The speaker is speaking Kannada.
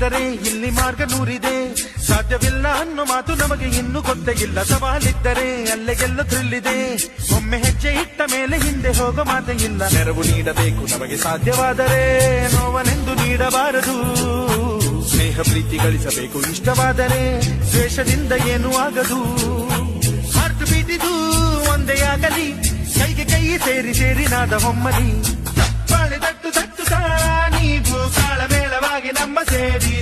ಬಿಟ್ಟರೆ ಇಲ್ಲಿ ಮಾರ್ಗ ನೂರಿದೆ. ಸಾಧ್ಯವಿಲ್ಲ ಅನ್ನೋ ಮಾತು ನಮಗೆ ಇನ್ನೂ ಗೊತ್ತೇ ಇಲ್ಲ. ಸವಾಲಿದ್ದರೆ ಅಲ್ಲೆಗೆಲ್ಲ ಥ್ರಿಲ್ಲಿದೆ. ಒಮ್ಮೆ ಹೆಜ್ಜೆ ಇಟ್ಟ ಮೇಲೆ ಹಿಂದೆ ಹೋಗೋ ಮಾತೇ ಇಲ್ಲ. ನೆರವು ನೀಡಬೇಕು ನಮಗೆ ಸಾಧ್ಯವಾದರೆ, ನೋವನೆಂದು ನೀಡಬಾರದು. ಸ್ನೇಹ ಪ್ರೀತಿ ಗಳಿಸಬೇಕು ಇಷ್ಟವಾದರೆ, ದ್ವೇಷದಿಂದ ಏನೂ ಆಗದು. ಹಾರ್ಟ್ ಬೀಟಿದು ಒಂದೇ ಆಗಲಿ, ಕೈಗೆ ಕೈ ಸೇರಿ ಸೇರಿ ನಾದ ಹೊಮ್ಮಲಿ. ಬಾಳೆ ತಟ್ಟು ತಟ್ಟು ನೀವು ತಾಳಮೇಳವಾಗಿ ನಮ್ಮ ಸೇರಿ